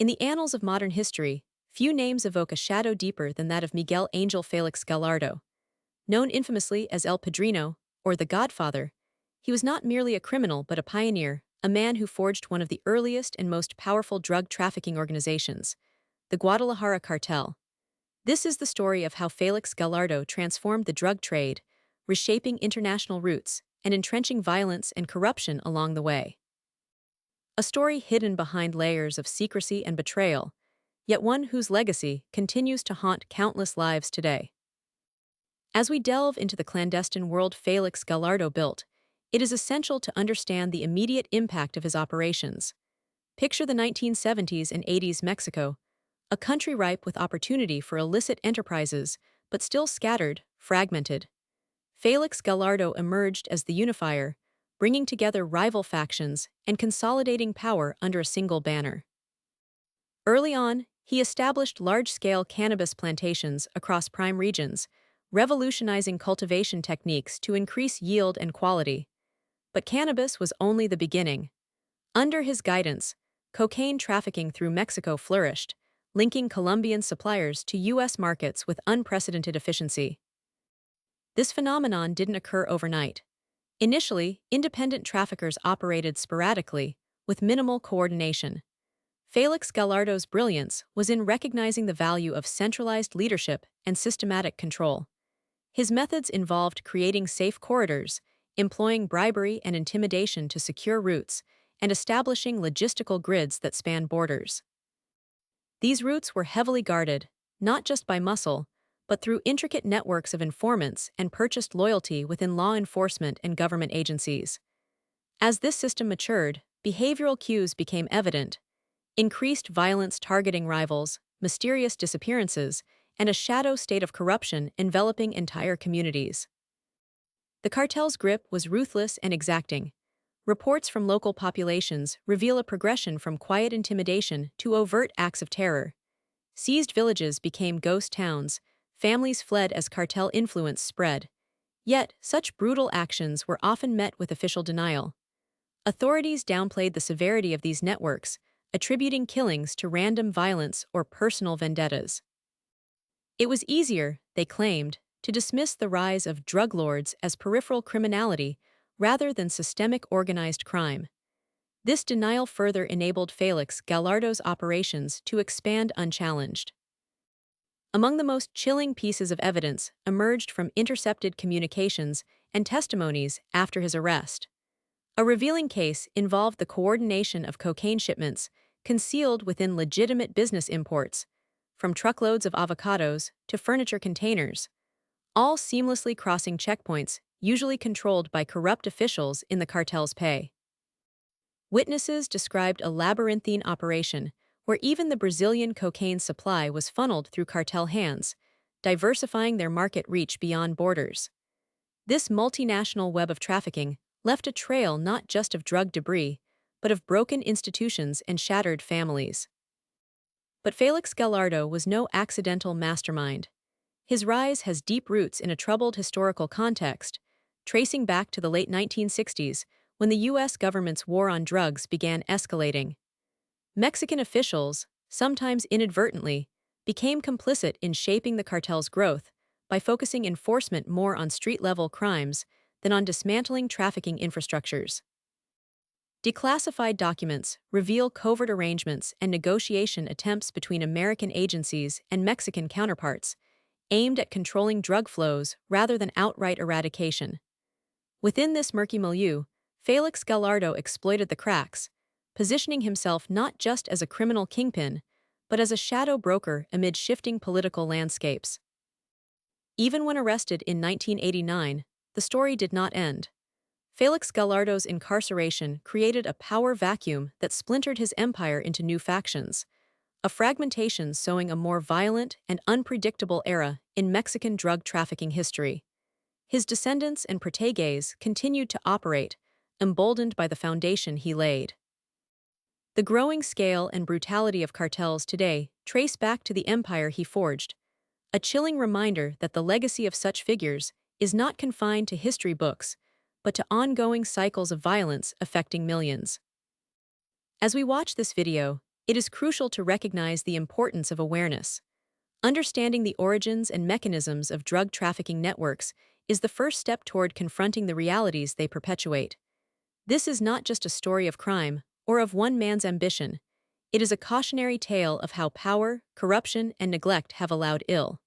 In the annals of modern history, few names evoke a shadow deeper than that of Miguel Ángel Félix Gallardo. Known infamously as El Padrino, or the Godfather, he was not merely a criminal but a pioneer, a man who forged one of the earliest and most powerful drug trafficking organizations, the Guadalajara Cartel. This is the story of how Félix Gallardo transformed the drug trade, reshaping international routes and entrenching violence and corruption along the way. A story hidden behind layers of secrecy and betrayal, yet one whose legacy continues to haunt countless lives today. As we delve into the clandestine world Félix Gallardo built, it is essential to understand the immediate impact of his operations. Picture the 1970s and 80s Mexico, a country ripe with opportunity for illicit enterprises, but still scattered, fragmented. Félix Gallardo emerged as the unifier, bringing together rival factions and consolidating power under a single banner. Early on, he established large-scale cannabis plantations across prime regions, revolutionizing cultivation techniques to increase yield and quality. But cannabis was only the beginning. Under his guidance, cocaine trafficking through Mexico flourished, linking Colombian suppliers to U.S. markets with unprecedented efficiency. This phenomenon didn't occur overnight. Initially, independent traffickers operated sporadically, with minimal coordination. Félix Gallardo's brilliance was in recognizing the value of centralized leadership and systematic control. His methods involved creating safe corridors, employing bribery and intimidation to secure routes, and establishing logistical grids that span borders. These routes were heavily guarded, not just by muscle, but through intricate networks of informants and purchased loyalty within law enforcement and government agencies. As this system matured, behavioral cues became evident: increased violence targeting rivals, mysterious disappearances, and a shadow state of corruption enveloping entire communities. The cartel's grip was ruthless and exacting. Reports from local populations reveal a progression from quiet intimidation to overt acts of terror. Seized villages became ghost towns, families fled as cartel influence spread. Yet, such brutal actions were often met with official denial. Authorities downplayed the severity of these networks, attributing killings to random violence or personal vendettas. It was easier, they claimed, to dismiss the rise of drug lords as peripheral criminality rather than systemic organized crime. This denial further enabled Félix Gallardo's operations to expand unchallenged. Among the most chilling pieces of evidence emerged from intercepted communications and testimonies after his arrest. A revealing case involved the coordination of cocaine shipments concealed within legitimate business imports, from truckloads of avocados to furniture containers, all seamlessly crossing checkpoints usually controlled by corrupt officials in the cartel's pay. Witnesses described a labyrinthine operation where even the Brazilian cocaine supply was funneled through cartel hands, diversifying their market reach beyond borders. This multinational web of trafficking left a trail not just of drug debris, but of broken institutions and shattered families. But Félix Gallardo was no accidental mastermind. His rise has deep roots in a troubled historical context, tracing back to the late 1960s when the U.S. government's war on drugs began escalating. Mexican officials, sometimes inadvertently, became complicit in shaping the cartel's growth by focusing enforcement more on street-level crimes than on dismantling trafficking infrastructures. Declassified documents reveal covert arrangements and negotiation attempts between American agencies and Mexican counterparts, aimed at controlling drug flows rather than outright eradication. Within this murky milieu, Félix Gallardo exploited the cracks, positioning himself not just as a criminal kingpin, but as a shadow broker amid shifting political landscapes. Even when arrested in 1989, the story did not end. Félix Gallardo's incarceration created a power vacuum that splintered his empire into new factions, a fragmentation sowing a more violent and unpredictable era in Mexican drug trafficking history. His descendants and proteges continued to operate, emboldened by the foundation he laid. The growing scale and brutality of cartels today trace back to the empire he forged, a chilling reminder that the legacy of such figures is not confined to history books, but to ongoing cycles of violence affecting millions. As we watch this video, It is crucial to recognize the importance of awareness. Understanding the origins and mechanisms of drug trafficking networks is the first step toward confronting the realities they perpetuate. This is not just a story of crime or of one man's ambition. It is a cautionary tale of how power, corruption, and neglect have allowed ill